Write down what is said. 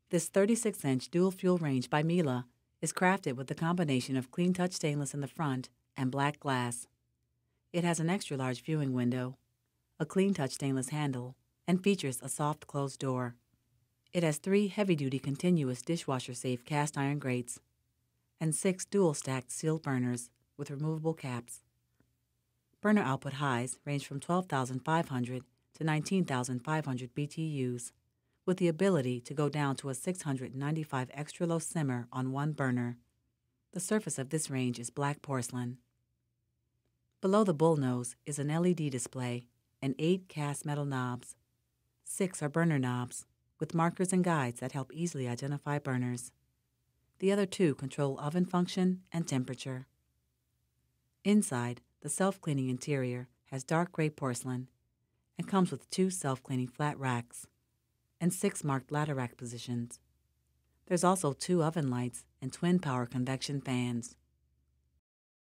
This 36-inch dual-fuel range by Miele is crafted with a combination of clean touch stainless in the front and black glass. It has an extra-large viewing window, a clean touch stainless handle, and features a soft closed door. It has 3 heavy-duty continuous dishwasher-safe cast iron grates and 6 dual-stacked sealed burners with removable caps. Burner output highs range from 12,500 to 19,500 BTUs, with the ability to go down to a 695 extra-low simmer on one burner. The surface of this range is black porcelain. Below the bullnose is an LED display and 8 cast metal knobs. 6 are burner knobs, with markers and guides that help easily identify burners. The other 2 control oven function and temperature. Inside, the self-cleaning interior has dark gray porcelain and comes with 2 self-cleaning flat racks and 6 marked ladder rack positions. There's also 2 oven lights and twin power convection fans.